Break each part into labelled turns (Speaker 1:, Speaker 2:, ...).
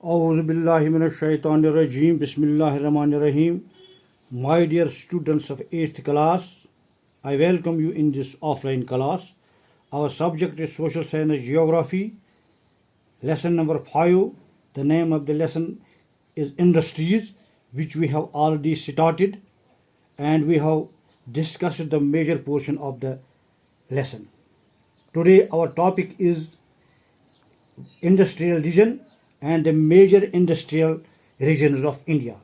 Speaker 1: Auzubillahiminash-shaytanir-rajim. Bismillahir-rahmanir-rahim. My dear students of 8th class, I welcome you in this offline class. Our subject is Social Science Geography, lesson number 5. The name of the lesson is Industries, which we have already started, and we have discussed the major portion of the lesson. Today our topic is industrial region and the major industrial regions of India.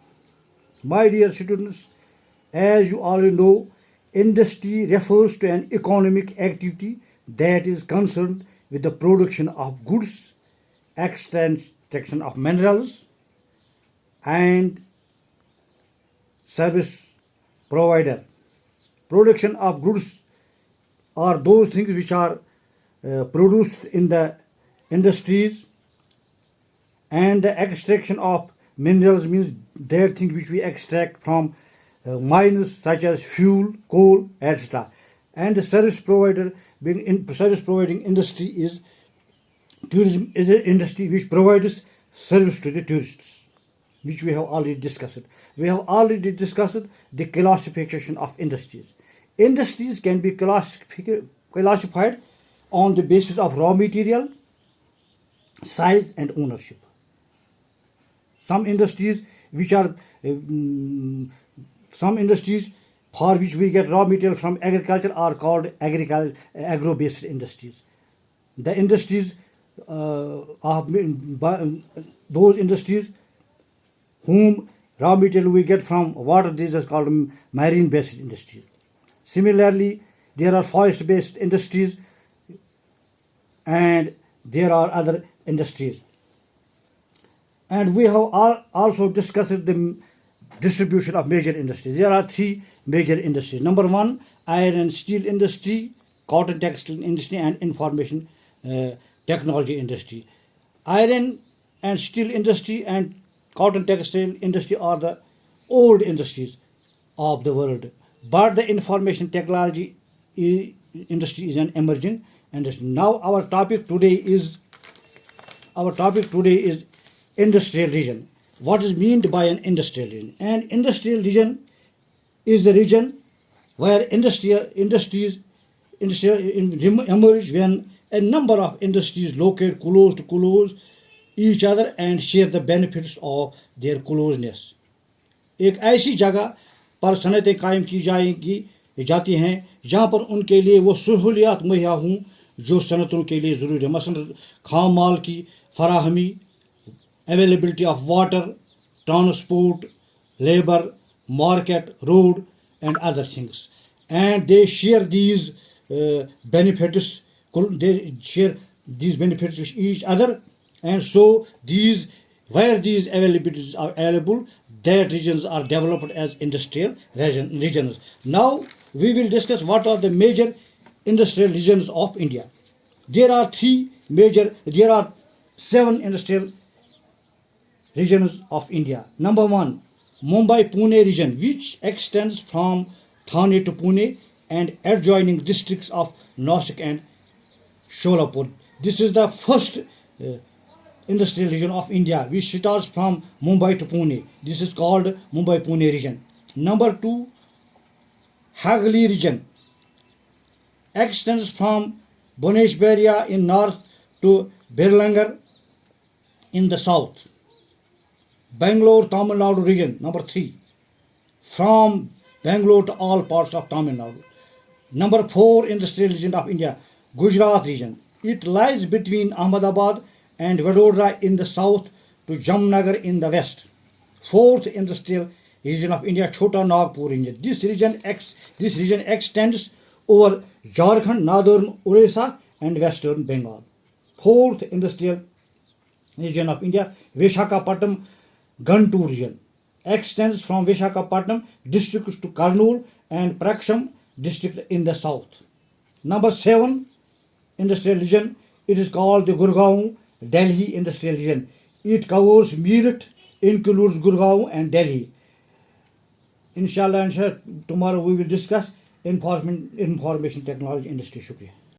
Speaker 1: My dear students, as you already know, industry refers to an economic activity that is concerned with the production of goods, extraction of minerals, and service provider. Production of goods are those things which are produced in the industries, and the extraction of minerals means that things which we extract from mines such as fuel, coal, etc. And the service provider, being in service providing industry, is tourism is an industry which provides service to the tourists, which we have already discussed. We have already discussed the classification of industries. Industries can be classified on the basis of raw material, size, and ownership. Some industries for which we get raw material from agriculture are called agro-based industries. The industries those industries whom raw material we get from water, these are called marine-based industries. Similarly, there are forest-based industries, and there are other industries. And we have also discussed the distribution of major industries. There are three major industries. Number one, iron and steel industry, cotton textile industry, and information technology industry. Iron and steel industry and cotton textile industry are the old industries of the world, but the information technology industry is an emerging industry. Now our topic today is industrial region. What is meant by an industrial region? An industrial region is the region where industries emerge when a number of industries locate close to each other and share the benefits of their closeness. एक ऐसी जगह पर सनतें कायम की जाती हैं जहाँ पर उनके लिए वो सहूलियात मुहैया हों जो सनतों के लिए ज़रूरी है. मसलन खाम माल की फराहमी, availability of water, transport, labor, market, road, and other things. And they share these benefits. They share these benefits with each other, and so where these availabilities are available, that regions are developed as industrial regions. Now we will discuss what are the major industrial regions of India. There are 7 industrial regions of India. Number one, Mumbai-Pune region, which extends from Thane to Pune and adjoining districts of Nashik and Sholapur. This is the first industrial region of India, which starts from Mumbai to Pune. This is called Mumbai-Pune region. Number two, Hagli region, extends from Bhubaneswar in north to Birlangar in the south. Bangalore, Tamil Nadu region, number 3, from Bangalore to all parts of Tamil Nadu. Number 4, industrial region of India, Gujarat region. It lies between Ahmedabad and Vadodara in the south to Jamnagar in the west. 4th industrial region of India, Chota Nagpur region. This region extends over Jharkhand, northern Orissa, and western Bengal. 4th industrial region of India, Visakhapatnam Guntur region, extends from Visakhapatnam district to Kurnool and Praksham district in the south. Number 7 industrial region, it is called the Gurgaon Delhi industrial region. It covers Meerut, includes Gurgaon and Delhi. Inshallah, tomorrow we will discuss information technology industry. Shukriya.